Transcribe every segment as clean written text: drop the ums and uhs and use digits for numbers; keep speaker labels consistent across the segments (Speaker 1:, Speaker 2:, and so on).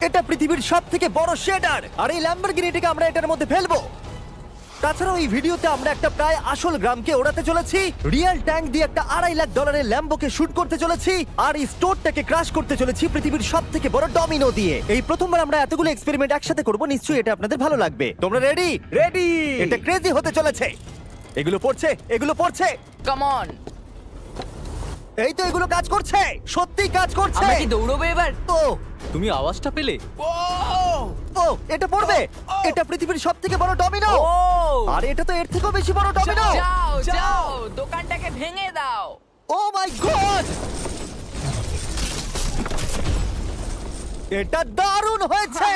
Speaker 1: এটা পৃথিবীর সবথেকে বড় শেডার, আর এই ল্যাম্বরগিনিটাকে আমরা এটার মধ্যে ফেলবো। তাছাড়াও এই ভিডিওতে আমরা একটা প্রায় আসল গ্রামকে ওড়াতে চলেছি, রিয়েল ট্যাঙ্ক দিয়ে একটা $2.5 লাখ ল্যাম্বোকে শুট করতে চলেছি, আর এই স্টোরটাকে ক্রাশ করতে চলেছি পৃথিবীর সবথেকে বড় ডমিনো দিয়ে। এই প্রথমবার আমরা এতগুলো এক্সপেরিমেন্ট একসাথে করব, নিশ্চয়ই এটা আপনাদের ভালো লাগবে। তোমরা রেডি?
Speaker 2: রেডি।
Speaker 1: এটা ক্রেজি হতে চলেছে। এগুলো পড়ছে, এগুলো পড়ছে।
Speaker 3: Come on.
Speaker 1: এই তো এগুলো কাজ করছে, সত্যি কাজ করছে।
Speaker 3: আমরা কি দৌড়বো এবার?
Speaker 1: ও
Speaker 4: তুমি আওয়াজটা পেলে?
Speaker 1: ও এটা পড়বে। এটা পৃথিবীর সবথেকে বড় ডমিনো,
Speaker 3: ও
Speaker 1: আর এটা তো এর থেকেও বেশি বড় ডমিনো।
Speaker 3: যাও যাও, দোকানটাকে ভেঙে দাও।
Speaker 1: ও মাই গড, এটা দারুণ হয়েছে।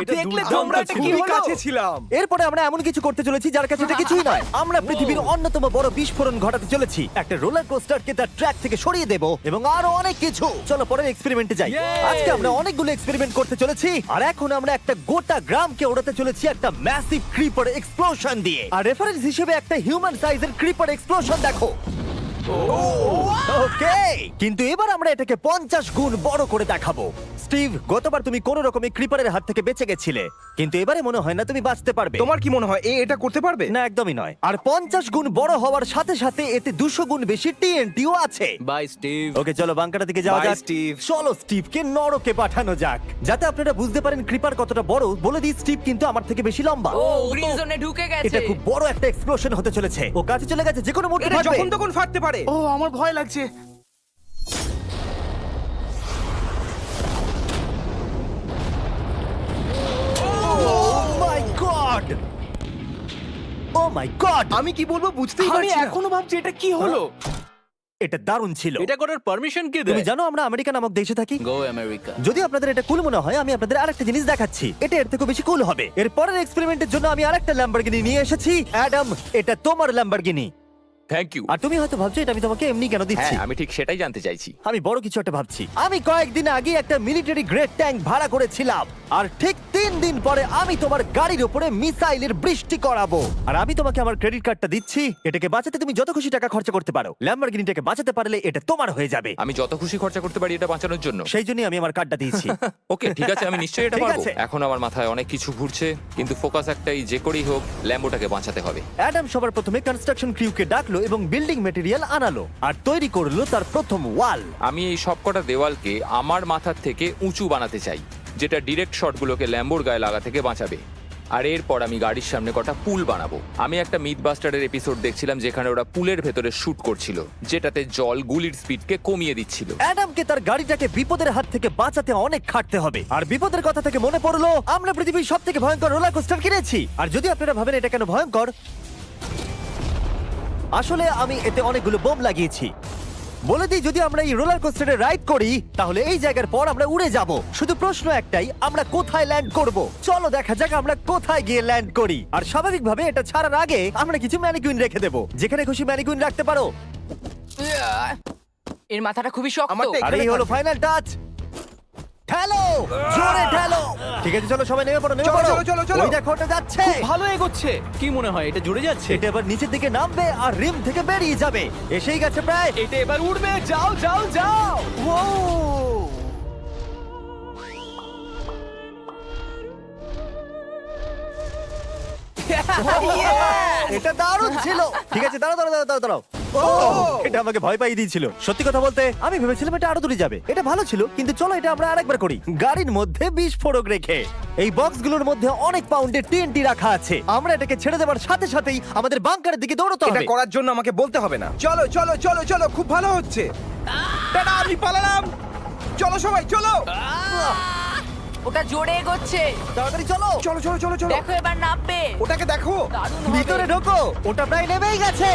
Speaker 4: এটা
Speaker 2: দেখলে
Speaker 4: দুর্দান্ত
Speaker 2: তোমরা এটা
Speaker 4: ছিল।
Speaker 2: খুবই কাছে ছিলাম।
Speaker 1: এরপরে আমরা এমন কিছু করতে চলেছি যার কাছে এটা কিছুই নয়। আমরা পৃথিবীর অন্যতম বড় বিস্ফোরণ ঘটাতে চলেছি, একটা রোলার কোস্টারকে তার ট্র্যাক থেকে সরিয়ে দেব এবং আরো অনেক কিছু। চলো পরের এক্সপেরিমেন্টে যাই।
Speaker 4: Yay!
Speaker 1: আজকে আমরা অনেকগুলো এক্সপেরিমেন্ট করতে চলেছি, আর এখন আমরা একটা গোটা গ্রামকে ওড়াতে চলেছি একটা ম্যাসিভ ক্রিপার এক্সপ্লোশন দিয়ে। আর রেফারেন্স হিসেবে একটা হিউম্যান সাইজের ক্রিপার এক্সপ্লোশন দেখো। ওকে, কিন্তু এবার আমরা এটাকে 50 গুণ বড় করে দেখাবো। স্টিভ, গতবার তুমি কোন রকমে ক্রিপারের হাত থেকে বেঁচে গেছিলে, কিন্তু এবারে মনে হয় না তুমি বাঁচতে পারবে।
Speaker 2: তোমার কি মনে হয় এটা করতে পারবে?
Speaker 1: না, একদমই নয়। আর 50 গুণ বড় হওয়ার সাথে সাথে এতে 200 গুণ বেশি টিএনটিও আছে।
Speaker 4: Bye Steve.
Speaker 1: ওকে, চলো বাংকাটা দিকে যাওয়া
Speaker 2: Bye,
Speaker 1: যাক।
Speaker 2: Steve.
Speaker 1: চলো স্টিভকে নরকে পাঠানো যাক। যাতে আপনারা বুঝতে পারেন ক্রিপার কতটা বড়, বলে দিই স্টিভ কিন্তু আমার থেকে বেশি লম্বা।
Speaker 3: ও গ্রিন জোনে ঢুকে গেছে।
Speaker 1: এটা খুব বড় একটা এক্সপ্লোশন হতে চলেছে। ও কাছে চলে গেছে, যে কোনো মুহূর্তে
Speaker 2: এটা
Speaker 1: ফাটবে।
Speaker 2: যখন তখন ফাটতে পারে। ও আমার ভয় লাগছে।
Speaker 1: Oh my God! Oh my God!
Speaker 2: আমি কি বলবো বুঝতেই
Speaker 5: আমি
Speaker 2: পারছি না।
Speaker 5: এখনো ভাবছি এটা কি হলো।
Speaker 1: এটা দারুণ ছিল।
Speaker 4: এটা করার পারমিশন কে
Speaker 1: তুমি
Speaker 4: দেয়?
Speaker 1: জানো আমরা আমেরিকা নামক দেশে থাকি।
Speaker 4: গো আমেরিকা।
Speaker 1: যদি আপনাদের এটা কুল মনে হয়, আমি আপনাদের আরেকটা জিনিস দেখাচ্ছি। এটা এর থেকে বেশি কুল হবে। এর পরের এক্সপেরিমেন্টের জন্য আমি আরেকটা ল্যাম্বরগিনি নিয়ে এসেছি। অ্যাডাম, এটা তোমার ল্যাম্বরগিনি।
Speaker 6: Thank you.
Speaker 1: আর তুমি হয়তো ভাবছো এটা আমি তোমাকে এমনি কেন দিচ্ছি।
Speaker 6: হ্যাঁ, আমি ঠিক সেটাই জানতে চাইছি।
Speaker 1: আমি বড় কিছু একটা ভাবছি। আমি কয়েকদিন আগে একটা মিলিটারি গ্রেড ট্যাঙ্ক ভাড়া করেছিলাম, আর ঠিক 3 দিন পরে আমি তোমার গাড়ির উপরে মিসাইলের বৃষ্টি করাবো। আর আমি তোমাকে আমার ক্রেডিট কার্ডটা দিচ্ছি। এটাকে বাঁচাতে তুমি যত খুশি টাকা খরচা করতে পারো। ল্যাম্বরগিনিটাকে বাঁচাতে পারলে এটা তোমার হয়ে যাবে।
Speaker 6: আমি যত খুশি খরচা করতে পারি এটা বাঁচানোর জন্য।
Speaker 1: সেই জন্যই আমি আমার কার্ডটা দিয়েছি।
Speaker 6: ওকে, ঠিক আছে, আমি নিশ্চয়ই এটা
Speaker 1: ঠিক
Speaker 6: পারবো।
Speaker 1: আছে।
Speaker 6: এখন আমার মাথায় অনেক কিছু ঘুরছে, কিন্তু ফোকাস একটাই, যে করেই হোক ল্যাম্বোটাকে বাঁচাতে হবে।
Speaker 1: অ্যাডাম সবার প্রথমে কনস্ট্রাকশন ক্রিউকে ডাকলো এবং বিল্ডিং মেটেরিয়াল আনালো, আর তৈরি করলো তার প্রথম ওয়াল।
Speaker 6: আমি এই সবকটা দেওয়ালকে আমার মাথার থেকে উঁচু বানাতে চাই, যেটা ডিরেক্ট শটগুলোকে ল্যাম্বোর গায়ে লাগা থেকে বাঁচাবে। আর এরপর আমি গাড়ির সামনে কটা পুল বানাবো। আমি একটা মিথবাস্টারের এপিসোড দেখছিলাম যেখানে ওরা পুলের ভেতরে শুট করছিল, যেটাতে জল গুলির স্পিডকে কমিয়ে দিচ্ছিল।
Speaker 1: অ্যাডামকে তার গাড়িটাকে বিপদের হাত থেকে বাঁচাতে অনেক খাটতে হবে। আর বিপদের কথা থেকে মনে পড়লো, আমরা পৃথিবীর সবথেকে ভয়ঙ্কর রোলার কোস্টার কিনেছি। আর যদি আপনারা ভাবেন এটা কেন ভয়ঙ্কর, আসলে আমি এতে অনেকগুলো বোম লাগিয়েছি। বলে দিই, যদি আমরা এই রোলার কোস্টারে রাইড করি তাহলে এই জায়গার পর আমরা উড়ে যাব। শুধু প্রশ্ন একটাই, আমরা কোথায় ল্যান্ড করব? চলো দেখা যাক আমরা কোথায় গিয়ে ল্যান্ড করি। আর স্বাভাবিকভাবে এটা ছাড়ার আগে আমরা কিছু ম্যানিকুইন রেখে দেবো। যেখানে খুশি ম্যানিকুইন রাখতে পারো।
Speaker 3: এর মাথাটা খুবই শক্ত।
Speaker 2: আমারটা
Speaker 1: আর এই হলো ফাইনাল টাচ। ঠেলো, জোরে ঠেলো। ঠিক আছে, চলো সবাই নেমে পড়ো, নেমে
Speaker 2: চলো,
Speaker 1: পড়ো।
Speaker 2: চলো, চলো, চলো।
Speaker 1: ওই দেখো ওটা যাচ্ছে।
Speaker 4: ভালো এগোচ্ছে। কি মনে হয় এটা জুড়ে যাচ্ছে?
Speaker 1: এটা এবার নিচের দিকে নামবে আর রিম থেকে বেরিয়ে যাবে। এসেই গেছে প্রায়।
Speaker 5: এটা এবার উড়বে। যাও যাও যাও। ও
Speaker 1: এটা দারুণ ছিল। ঠিক আছে, দাঁড়াও দাঁড়াও দাঁড়াও দাঁড়াও। ও, এটা আমাকে ভয় পাইয়ে দিয়েছিল। সত্যি কথা বলতে আমি ভেবেছিলাম এটা আরো দূরে যাবে। এটা ভালো ছিল, কিন্তু চলো এটা আমরা আরেকবার করি, গাড়ির মধ্যে বিস্ফোরক রেখে। এই বক্সগুলোর মধ্যে অনেক পাউন্ডের টিএনটি রাখা আছে। আমরা এটাকে ছেড়ে দেওয়ার সাথে সাথেই আমাদের বাংকারের দিকে দৌড়তে
Speaker 2: এটা
Speaker 1: হবে।
Speaker 2: করার জন্য আমাকে বলতে হবে না। চলো চলো চলো চলো, খুব ভালো হচ্ছে। টাটা, আমি পালালাম। চলো সবাই চলো।
Speaker 3: ওটা জোরে এগোচ্ছে।
Speaker 1: তাড়াতাড়ি চলো।
Speaker 2: চলো চলো চলো চলো।
Speaker 3: দেখো এবার নামবে।
Speaker 2: ওটাকে দেখো।
Speaker 3: দারুণ
Speaker 1: ভিতরে
Speaker 3: হবে।
Speaker 1: ঢোকো, ওটা প্রায় নেমেই গেছে।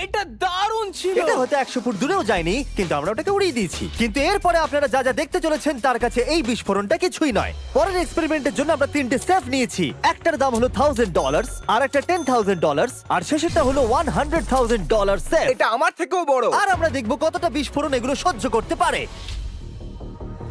Speaker 5: এটা দারুণ ছিল।
Speaker 1: এটা হয়তো 100 ফুট দূরেও যায়নি, কিন্তু আমরা ওটাকে উড়িয়ে দিয়েছি। কিন্তু এরপরে আপনারা যা যা দেখতে চলেছেন তার কাছে এই বিস্ফোরণটা কিছুই নয়। পরের এক্সপেরিমেন্টের জন্য আমরা 3টে সেফ নিয়েছি। একটার দাম হলো $1000, আর একটা $10,000, আর শেষেরটা হলো $100,000 সেফ।
Speaker 2: এটা আমার থেকেও বড়।
Speaker 1: আর আমরা দেখবো কতটা বিস্ফোরণ এগুলো সহ্য করতে পারে।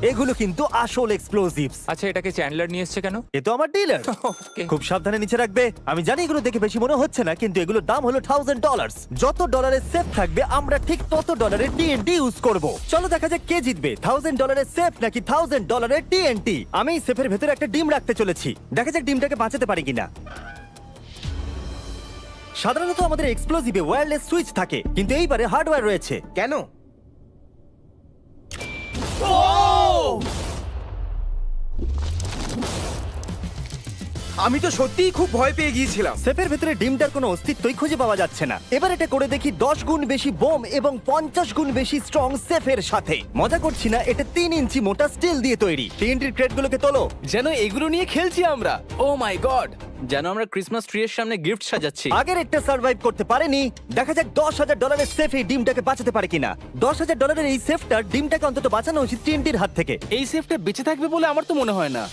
Speaker 1: এগুলো কিন্তু আসল এক্সপ্লোসিভস।
Speaker 6: আচ্ছা, এটাকে চ্যান্ডলার নিয়ে এসছে কেন?
Speaker 1: এ তো আমার ডিলার।
Speaker 6: Okay.
Speaker 1: খুব সাবধানে নিচে রাখবে। আমি জানি এগুলো দেখে বেশি মনে হচ্ছে না, কিন্তু এগুলোর দাম হলো $1000। যত ডলারের সেফ থাকবে আমরা ঠিক তত ডলারের TNT ইউজ করব। চলো দেখা যাক কে জিতবে, $1000 সেফ নাকি $1000 TNT। আমি এই সেফের ভেতরে একটা ডিম রাখতে চলেছি, দেখা যাক ডিমটাকে বাঁচাতে পারি কিনা। সাধারণত আমাদের এক্সপ্লোসিভে ওয়্যারলেস সুইচ থাকে, কিন্তু এইবারে হার্ডওয়্যার রয়েছে।
Speaker 2: কেন? আমি তো সত্যিই খুব ভয় পেয়ে গিয়েছিলাম।
Speaker 1: সেফের ভেতরে ডিমটার কোনো অস্তিত্বই খুঁজে পাওয়া যাচ্ছে না। এবার এটা করে দেখি 10 গুণ বেশি বোম এবং 50 গুণ বেশি স্ট্রং সেফের সাথে। মজা করছি না, এটা 3 ইঞ্চি মোটা স্টিল দিয়ে তৈরি। TNT-র ক্রেটগুলোকে তোলো।
Speaker 5: যেন এগুলো নিয়ে খেলছি আমরা। ও মাই গড।
Speaker 4: যেন আমরা ক্রিসমাস ট্রি এর সামনে গিফট সাজাচ্ছি।
Speaker 1: আগের একটা সার্ভাইভ করতে পারেনি, দেখা যাক $10,000 সেফ এই ডিমটাকে বাঁচাতে পারে কিনা। $10,000 এই সেফটার ডিমটাকে অন্তত বাঁচানো উচিত TNT-র হাত থেকে।
Speaker 5: এই সেফটা বেঁচে থাকবে বলে আমার তো মনে হয় না।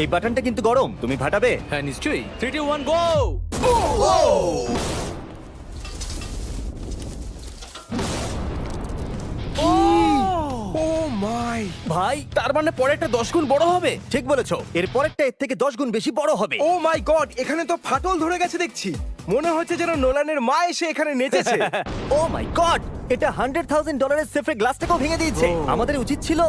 Speaker 1: এই বাটনটা কিন্তু গরম, তুমি ফাটাবে।
Speaker 4: হ্যাঁ নিশ্চয়ই। 3 2 1 গো।
Speaker 2: ও মাই!
Speaker 1: ভাই
Speaker 5: তার মানে পরে একটা 10 গুণ বড় হবে।
Speaker 1: ঠিক বলেছো, এর পরেরটা এর থেকে 10 গুণ বেশি বড় হবে।
Speaker 2: ও মাই গড! এখানে তো ফাটল ধরে গেছে দেখছি। মনে হচ্ছে যেন নোলানের মা এসে এখানে নেচেছে।
Speaker 1: ও মাই গড, এটা $100,000 সেফের গ্লাসটাকেও ভেঙে দিয়েছে। আমাদের উচিত ছিল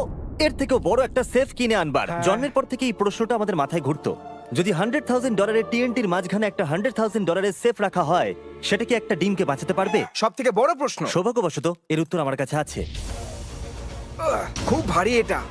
Speaker 1: এর থেকেও বড় একটা সেফ কিনে আনবার। জন্মের পর থেকে এই প্রশ্নটা আমাদের মাথায় ঘুরতো, যদি $100,000 TNT-র মাঝখানে একটা $100,000 সেফ রাখা হয়, সেটা কি একটা ডিমকে বাঁচাতে পারবে?
Speaker 2: সব থেকে বড় প্রশ্ন।
Speaker 1: সৌভাগ্যবশত এর উত্তর আমার কাছে আছে।
Speaker 2: খুব ভারী এটা।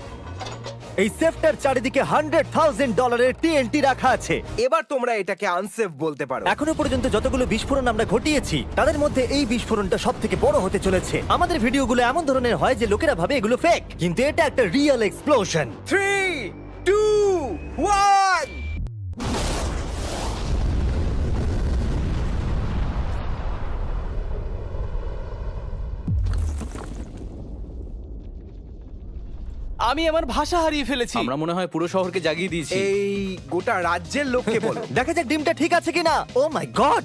Speaker 1: এই সেফটার চারিদিকে $100,000 TNT রাখা আছে।
Speaker 2: এবার তোমরা এটাকে আনসেফ বলতে পারো।
Speaker 1: এখনো পর্যন্ত যতগুলো বিস্ফোরণ আমরা ঘটিয়েছি তাদের মধ্যে এই বিস্ফোরণটা সব থেকে বড় হতে চলেছে। আমাদের ভিডিওগুলো এমন ধরনের হয় যে লোকেরা ভাবে এগুলো ফেক, কিন্তু এটা একটা রিয়েল এক্সপ্লোশন।
Speaker 2: 3 2 1
Speaker 5: আমি আমার ভাষা হারিয়ে ফেলেছি।
Speaker 4: আমরা মনে হয় পুরো শহরকে জাগিয়ে দিয়েছি।
Speaker 2: এই গোটা রাজ্যের লোককে বলো।
Speaker 1: দেখা যাক ডিমটা ঠিক আছে কিনা। ও মাই গড,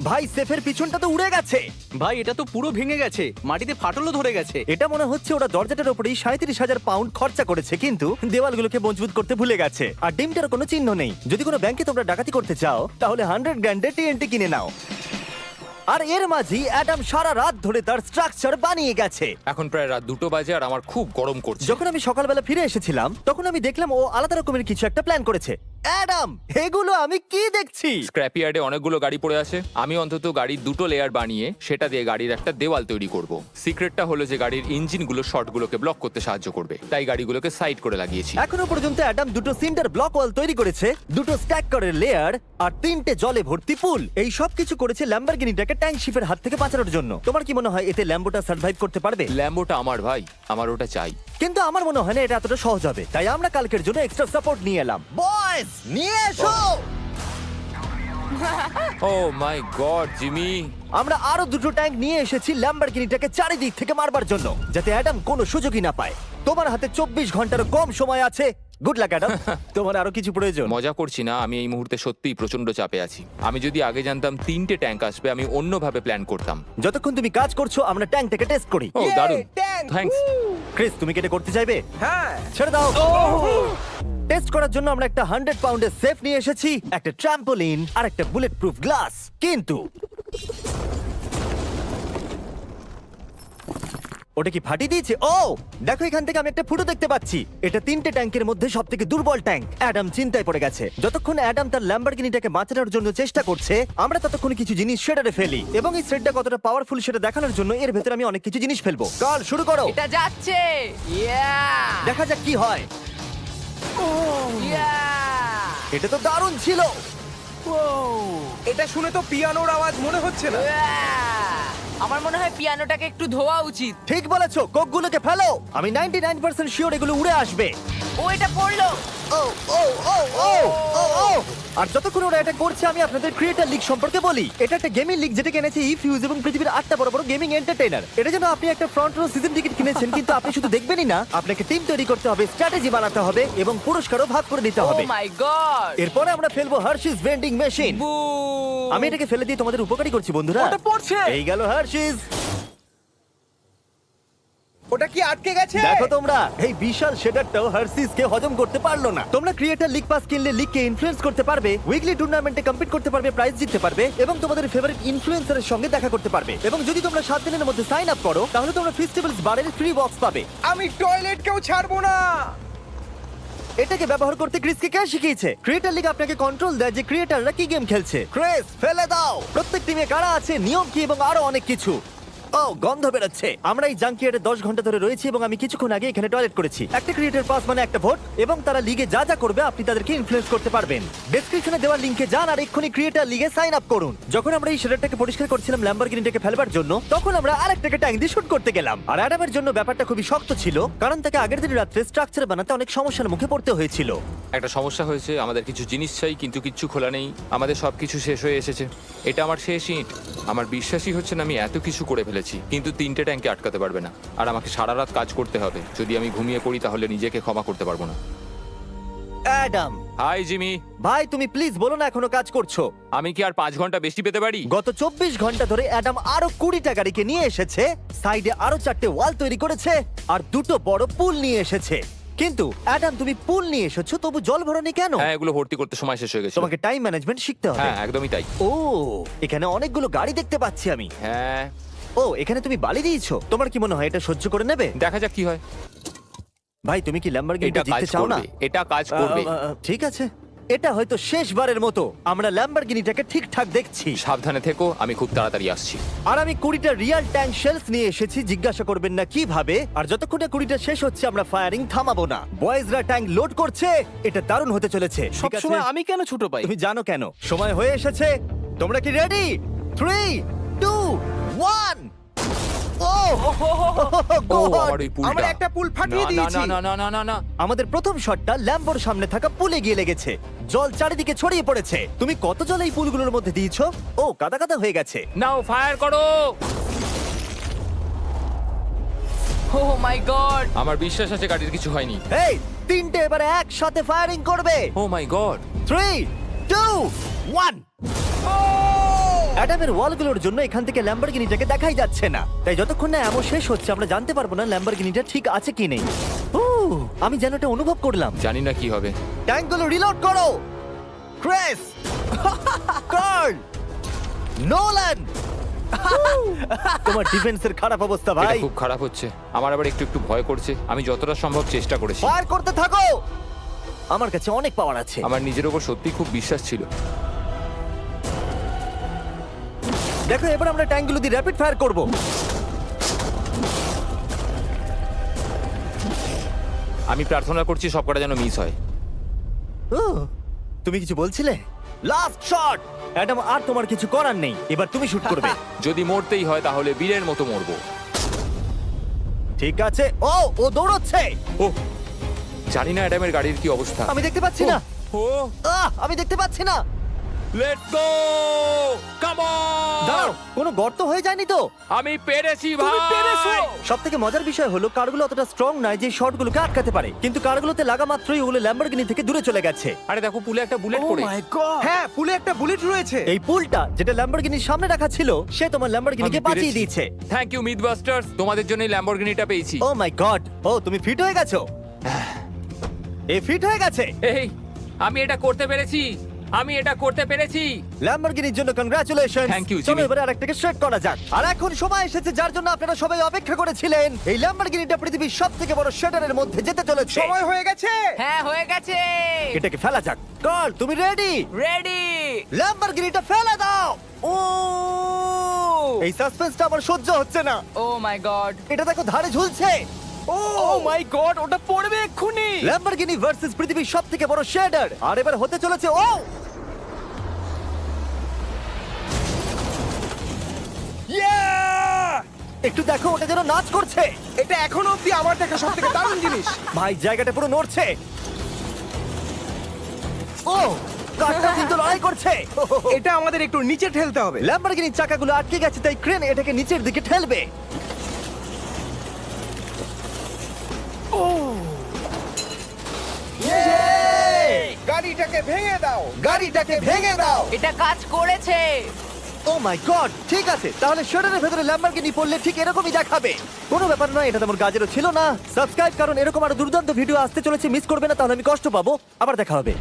Speaker 1: ভাই সেফের পিছনটা তো উড়ে গেছে।
Speaker 4: ভাই এটা তো পুরো ভেঙে গেছে, মাটিতে ফাটলও ধরে গেছে।
Speaker 1: এটা মনে হচ্ছে ওরা দরজাটার উপরেই 37,000 পাউন্ড খরচা করেছে, কিন্তু দেওয়ালগুলোকে মজবুত করতে ভুলে গেছে। আর ডিমটার কোনো চিহ্ন নেই। যদি কোনো ব্যাংকে তোমরা ডাকাতি করতে চাও তাহলে 100 গ্র্যান্ডের TNT কিনে নাও। আর এর মাঝেই অ্যাডাম সারা রাত ধরে তার স্ট্রাকচার বানিয়ে গেছে।
Speaker 6: এখন প্রায় রাত 2টো বাজে আর আমার খুব গরম করছে।
Speaker 1: যখন আমি সকালবেলা ফিরে এসেছিলাম তখন আমি দেখলাম ও আলাদা রকমের কিছু একটা প্ল্যান করেছে। অ্যাডাম, এগুলো আমি কি দেখছি?
Speaker 6: স্ক্র্যাপ ইয়ার্ডে অনেকগুলো গাড়ি পড়ে আছে। আমি অন্তত গাড়ির 2টো লেয়ার বানিয়ে সেটা দিয়ে গাড়ির একটা দেওয়াল তৈরি করব। সিক্রেটটা হলো যে গাড়ির ইঞ্জিনগুলো শর্টগুলোকে ব্লক করতে সাহায্য করবে, তাই গাড়িগুলোকে সাইড করে লাগিয়েছি।
Speaker 1: এখনো পর্যন্ত অ্যাডাম 2টো সিন্টার ব্লক ওয়াল তৈরি করেছে, 2টো স্ট্যাক করের লেয়ার আর 3টে জলে ভর্তি পুল। এই সব কিছু করেছে ল্যাম্বরগিনিটাকে ট্যাঙ্ক শিপের হাত থেকে বাঁচানোর জন্য। তোমার কি মনে হয় এতে ল্যাম্বোটা সার্ভাইভ করতে পারবে?
Speaker 6: ল্যাম্বোটা আমার ভাই, আমার ওটা চাই।
Speaker 1: কিন্তু আমার মনে হয় না এটা এতটা সহজ হবে, তাই আমরা কালকের জন্য এক্সট্রা সাপোর্ট নিয়ে এলাম। বয়েজ, নিয়ে এসো।
Speaker 6: ও মাই গড জিমি,
Speaker 1: আমরা আরো 2টো ট্যাঙ্ক নিয়ে এসেছি ল্যাম্বরগিনিটাকে চারিদিক থেকে মারবার জন্য, যাতে অ্যাডাম কোনো সুযোগই না পায়। তোমার হাতে 24 ঘন্টার কম সময় আছে। Good luck Adam. তোমার আরো কিছু প্রয়োজন?
Speaker 6: মজা করছি না, আমি এই মুহূর্তে সত্যিই প্রচন্ড চাপে আছি। আমি যদি আগে জানতাম 3টে ট্যাঙ্ক আসবে, আমি অন্যভাবে প্ল্যান করতাম।
Speaker 1: যতক্ষণ তুমি কাজ করছো আমরা ট্যাঙ্কটাকে টেস্ট করি।
Speaker 6: ও
Speaker 2: Yay,
Speaker 6: দারুণ,
Speaker 2: tank!
Speaker 6: থ্যাঙ্কস।
Speaker 1: ক্রিস, তুমি কি এটা করতে চাইবে?
Speaker 2: হ্যাঁ।
Speaker 1: ছেড়ে দাও। টেস্ট করার জন্য আমরা একটা 100 পাউন্ডের সেফ নিয়ে এসেছি, একটা ট্রাম্পোলিন আর একটা বুলেট প্রুফ গ্লাস। কিন্তু ওটা কি ফাটিয়ে দিয়েছে? ও দেখো, এখান থেকে আমি একটা ফুটো দেখতে পাচ্ছি। এটা 3টে ট্যাঙ্কের মধ্যে সব থেকে দুর্বল ট্যাঙ্ক। অ্যাডাম চিন্তায় পড়ে গেছে। যতক্ষণ অ্যাডাম তার ল্যাম্বরগিনিটাকে বাঁচানোর জন্য চেষ্টা করছে, আমরা ততক্ষণ কিছু জিনিস শেডারে ফেলি, এবং এই শেডটা কতটা পাওয়ারফুল সেটা দেখানোর জন্য এর ভেতরে আমি অনেক কিছু জিনিস ফেলবো। কাল শুরু করো।
Speaker 3: এটা যাচ্ছে। ইয়া!
Speaker 1: দেখা যাক কি হয়।
Speaker 3: ইয়া!
Speaker 1: এটা তো দারুণ ছিল।
Speaker 2: এটা শুনে তো পিয়ানোর আওয়াজ মনে হচ্ছে না।
Speaker 3: ইয়া! আমার মনে হয় পিয়ানোটাকে একটু ধোয়া উচিত।
Speaker 1: ঠিক বলেছো, কোকগুলোকে ফেলো। আমি 99% শিওর এগুলো উড়ে আসবে।
Speaker 3: ও এটা পড়লো।
Speaker 1: ও ও ও ও ও ও। আর যতক্ষণ ওরা এটা করছে আমি আপনাদের ক্রিয়েটর লিগ সম্পর্কে বলি। এটা একটা গেমিং লিগ যেটা কিনেছে ইফিউজ এবং পৃথিবীর 8টা বড় বড় গেমিং এন্টারটেইনার। এটা যেন আপনি একটা ফ্রন্ট রো সিজন টিকিট কিনেছেন, কিন্তু আপনি শুধু দেখবেনই না, আপনাকে টিম তৈরি করতে হবে, স্ট্র্যাটেজি বানাতে হবে এবং পুরস্কারও ভাগ করে নিতে
Speaker 3: ও
Speaker 1: হবে।
Speaker 3: মাই গড!
Speaker 1: এরপরে আমরা ফেলবো হার্শিস ভেন্ডিং মেশিন।
Speaker 3: বু!
Speaker 1: আমি এটাকে ফেলে দিয়ে তোমাদের উপকারী করছি বন্ধুরা।
Speaker 5: ওটা পড়ছে।
Speaker 1: এই গেল হার্শিস।
Speaker 2: ওটা কি আটকে গেছে?
Speaker 1: দেখো তোমরা, এই বিশাল শেডারটাও হার্সিস কে হজম করতে পারলো না। তোমরা ক্রিয়েটার লিগ পাস কিনলে লিগকে ইনফ্লুয়েন্স করতে পারবে, উইকলি টুর্নামেন্টে কম্পিট করতে পারবে, প্রাইজ জিততে পারবে এবং তোমাদের ফেভারিট ইনফ্লুয়েন্সারের সঙ্গে দেখা করতে পারবে। এবং যদি তোমরা 7 দিনের মধ্যে সাইন আপ করো তাহলে তোমরা ফেস্টিভ্যালস বারের ফ্রি বক্স পাবে।
Speaker 2: আমি টয়লেট কেউ ছাড়বো না।
Speaker 1: এটাকে ব্যবহার করতে ক্রিসকে কে শিখিয়েছে? ক্রিয়েটার লিগ আপনাকে কন্ট্রোল দেয় যে ক্রিয়েটাররা কি গেম খেলছে। ক্রিস, ফেলে দাও। প্রত্যেক টিমে কারা আছে, নিয়ম কি এবং আরো অনেক কিছু। ও, গন্ধ বেরোচ্ছে। আমরা এই জাঙ্কিয়ার্ডে 10 ঘন্টা ধরে রয়েছি এবং আমি কিছুক্ষণ আগে এখানে টয়লেট করেছি। একটা ক্রিয়েটার পাস মানে একটা ভোট, এবং তারা লিগে যা যা করবে আপনি তাদেরকে ইনফ্লুয়েন্স করতে পারবেন। ডেসক্রিপশনে দেওয়া লিংকে যান আর এক্ষুনি ক্রিয়েটার লিগে সাইন আপ করুন। যখন আমরা এই শেডারটাকে পরিষ্কার করছিলাম ল্যাম্বরগিনিটাকে ফেলবার জন্য, তখন আমরা আরেকটাকে ট্যাঙ্ক দিয়ে শুট করতে গেলাম। আর অ্যাডামের জন্য ব্যাপারটা খুবই শক্ত ছিল, কারণ তাকে আগের দিন রাত্রে স্ট্রাকচার বানাতে অনেক সমস্যার মুখে পড়তে হয়েছিল।
Speaker 6: একটা সমস্যা হয়েছে, আমাদের কিছু জিনিস চাই কিন্তু কিচ্ছু খোলা নেই। আমাদের সবকিছু শেষ হয়ে এসেছে। এটা আমার শেষ ইট। আমার বিশ্বাসই হচ্ছে না আমি এত কিছু করে ফেলেছি, কিন্তু 3টে ট্যাঙ্কে আটকাতে পারবে না। আর আমাকে সারা রাত কাজ করতে হবে। যদি আমি ঘুমিয়ে পড়ি তাহলে নিজেকে ক্ষমা করতে পারবো না।
Speaker 1: অ্যাডাম
Speaker 6: হাই জিমি,
Speaker 1: ভাই, তুমি প্লিজ বলো না এখনো কাজ করছো।
Speaker 6: আমি কি আর 5 ঘন্টা বেশি পেতে পারি?
Speaker 1: গত 24 ঘন্টা ধরে অ্যাডাম আরো 20টা গাড়িকে নিয়ে এসেছে, সাইডে আরো 4টে ওয়াল তৈরি করেছে আর 2টো বড় পুল নিয়ে এসেছে। কিন্তু অ্যাডাম, তুমি পুল নিয়ে এসেছো তবু জল ভরনি কেন?
Speaker 6: হ্যাঁ, এগুলো ভর্তি করতে সময় শেষ হয়ে গেছে।
Speaker 1: তোমাকে টাইম ম্যানেজমেন্ট শিখতে হবে।
Speaker 6: হ্যাঁ, একদমই তাই।
Speaker 1: ও, এখানে অনেকগুলো গাড়ি দেখতে পাচ্ছি আমি।
Speaker 6: হ্যাঁ,
Speaker 1: ও, এখানে তুমি বালি দিয়েছো। তোমার কি মনে হয় এটা সহ্য করে নেবে?
Speaker 6: দেখা যাক কি হয়।
Speaker 1: ভাই, তুমি কি ল্যাম্বরগিনিটা
Speaker 6: এটা কাজ
Speaker 1: জিততে চাও না?
Speaker 6: করবে, এটা কাজ করবে।
Speaker 1: ঠিক আছে, এটা হয়তো শেষবারের মতো আমরা ল্যাম্বরগিনিটাকে ঠিকঠাক দেখছি।
Speaker 6: সাবধানে থেকো, আমি খুব তাড়াতাড়ি আসছি।
Speaker 1: আর আমি 20টা রিয়েল ট্যাঙ্ক শেলস নিয়ে এসেছি। জিজ্ঞাসা করবেন না কিভাবে। আর যতক্ষণ না 20টা শেষ হচ্ছে আমরা ফায়ারিং থামাবো না। বয়েজরা ট্যাঙ্ক লোড করছে, এটা দারুণ হতে চলেছে। ঠিক আছে,
Speaker 5: সবসময় আমি কেন ছোট পাই?
Speaker 1: তুমি জানো কেন। সময় হয়ে এসেছে। তোমরা কি রেডি? 3, 2, 1। ও,
Speaker 6: ও,
Speaker 1: God!
Speaker 6: আমার ওই পুলটা।
Speaker 2: আমরা একটা পুল ফাটিয়ে
Speaker 6: না,
Speaker 2: দিয়েছি।
Speaker 6: না, না, না, না, না, না।
Speaker 1: আমাদের প্রথম শটটা ল্যাম্বোর সামনে থাকা পুলে গিয়ে লেগেছে। জল চারিদিকে ছড়িয়ে পড়েছে। তুমি কত জল এই পুলগুলোর মধ্যে দিয়েছো? ও, কাদা কাদা হয়ে গেছে।
Speaker 6: নাও, ফায়ার করো।
Speaker 3: ও মাই গড!
Speaker 6: আমার বিশ্বাস আছে গাড়ির কিছু হয়নি।
Speaker 1: এই, 3টে এবারে একসাথে ফায়ারিং করবে।
Speaker 6: ও মাই গড।
Speaker 1: 3, 2, 1। অ্যাডামের ওয়ালগুলোর জন্য এখান থেকে ল্যাম্বরগিনিটাকে দেখাই যাচ্ছে না, তাই যতক্ষণ না এমন শেষ হচ্ছে আমরা জানতে পারবো না ল্যাম্বরগিনিটা ঠিক আছে কি নেই। আমি যেন এটা অনুভব করলাম।
Speaker 6: জানি না কি হবে।
Speaker 1: ট্যাঙ্কগুলো রিলোড করো। Kress, Carl, Nolan. তোমার ডিফেন্সের খারাপ অবস্থা
Speaker 6: এটা
Speaker 1: ভাই।
Speaker 6: খুব খারাপ হচ্ছে। আমার আবার একটু একটু ভয় করছে। আমি যতটা সম্ভব চেষ্টা করেছি।
Speaker 1: ফায়ার করতে থাকো। আমার কাছে অনেক পাওয়ার আছে।
Speaker 6: আমার নিজের ওপর সত্যি খুব বিশ্বাস ছিল।
Speaker 1: দেখো, এবার আমরা ট্যাঙ্কগুলো দিয়ে র্যাপিড ফায়ার করব।
Speaker 6: আমি প্রার্থনা করছি সবকটা যেন মিস হয়।
Speaker 1: ও, তুমি কিছু বলছিলে? Last shot. অ্যাডাম, আর তোমার কিছু করার নেই। এবার তুমি শুট করবে।
Speaker 6: যদি মরতেই হয় তাহলে বীরের মতো মরবো।
Speaker 1: ঠিক আছে। ও দৌড়চ্ছে।
Speaker 6: ও, জানি না অ্যাডামের গাড়ির কি অবস্থা।
Speaker 1: আমি দেখতে পাচ্ছি না।
Speaker 6: ও,
Speaker 1: আমি দেখতে পাচ্ছি না।
Speaker 6: Let's go, come on.
Speaker 1: দাঁড়াও, কোনো গর্ত হয়ে যায়নি তো?
Speaker 6: আমি পেরেছি ভাই।
Speaker 1: সব থেকে মজার বিষয় হলো কারগুলো অতটা স্ট্রং নয় যে শটগুলোকে আটকাতে পারে, কিন্তু কারগুলোতে লাগা মাত্রই ওগুলো ল্যাম্বরগিনি থেকে দূরে চলে গেছে।
Speaker 6: আরে দেখো, পুলে একটা বুলেট
Speaker 5: ও
Speaker 6: পড়ে।
Speaker 5: মাই গড!
Speaker 2: হ্যাঁ, পুলে একটা বুলেট রয়েছে।
Speaker 1: এই পুলটা যেটা ল্যাম্বরগিনির সামনে রাখা ছিল, সে তোমার ল্যাম্বরগিনিকে
Speaker 6: আমি
Speaker 1: বাঁচিয়ে
Speaker 6: পেরেছি।
Speaker 1: দিয়েছে।
Speaker 6: থ্যাংক ইউ মিথবাস্টার্স, তোমাদের জন্যই ল্যাম্বরগিনিটা পেয়েছি।
Speaker 1: ও মাই গড! ও, তুমি ফিট হয়ে গেছো। এই ফিট হয়ে গেছে।
Speaker 6: এই, আমি এটা করতে পেরেছি। আমি এটা করতে পেরেছি।
Speaker 1: ল্যাম্বরগিনির জন্য কংগ্রাচুলেশন।
Speaker 6: Thank you,
Speaker 1: চলো
Speaker 6: Jimmy.
Speaker 1: এবারে আরেকটাকে স্ট্রেট করা যাক। আর এখন সময় এসেছে যার জন্য আপনারা সবাই অপেক্ষা করেছিলেন। এই ল্যাম্বরগিনিটা পৃথিবীর সবথেকে বড় শেডারের মধ্যে যেতে চলেছে।
Speaker 2: সময় হয়ে গেছে।
Speaker 3: হ্যাঁ, হয়ে গেছে।
Speaker 1: এটাকে ফেলা যাক। কার্ল, তুমি রেডি?
Speaker 3: রেডি।
Speaker 1: ল্যাম্বরগিনিটা ফেলে দাও। ও, এই সাসপেন্সটা আমার সহ্য হচ্ছে না।
Speaker 3: ও মাই গড!
Speaker 1: এটা দেখো, ধারে ঝুলছে।
Speaker 5: ও মাই গড, ওটা পড়বে এক্ষুনি।
Speaker 1: ল্যাম্বরগিনি ভার্সেস পৃথিবীর সবথেকে বড় শেডার। আর এবার হতে চলেছে একটু দেখো, ওটা যেন নাচ করছে।
Speaker 2: এটা এখনো অব্দি আমার দেখা সবথেকে দারুণ জিনিস।
Speaker 1: ভাই, জায়গাটা পুরো নড়ছে। ও, কারটা কিন্তু লড়াই করছে।
Speaker 2: এটা আমাদের একটু নিচে ঠেলতে হবে।
Speaker 1: ল্যাম্বরগিনির চাকাগুলো আটকে গেছে, তাই ক্রেন এটাকে নিচের দিকে ঠেলবে।
Speaker 2: গাড়িটাকে ভেঙে দাও।
Speaker 1: গাড়িটাকে ভেঙে দাও।
Speaker 3: এটা কাজ করেছে।
Speaker 1: ও মাই গড, ঠিক আছে, তাহলে শেডারের ভেতরে ল্যাম্বরগিনি পড়লে ঠিক এরকমই দেখাবে। কোনো ব্যাপার নয়, এটা তেমন কাজেরও ছিল না। সাবস্ক্রাইব, কারণ এরকম আরো দুর্দান্ত ভিডিও আসতে চলেছে, মিস করবে না, তাহলে আমি কষ্ট পাবো। আবার দেখা হবে।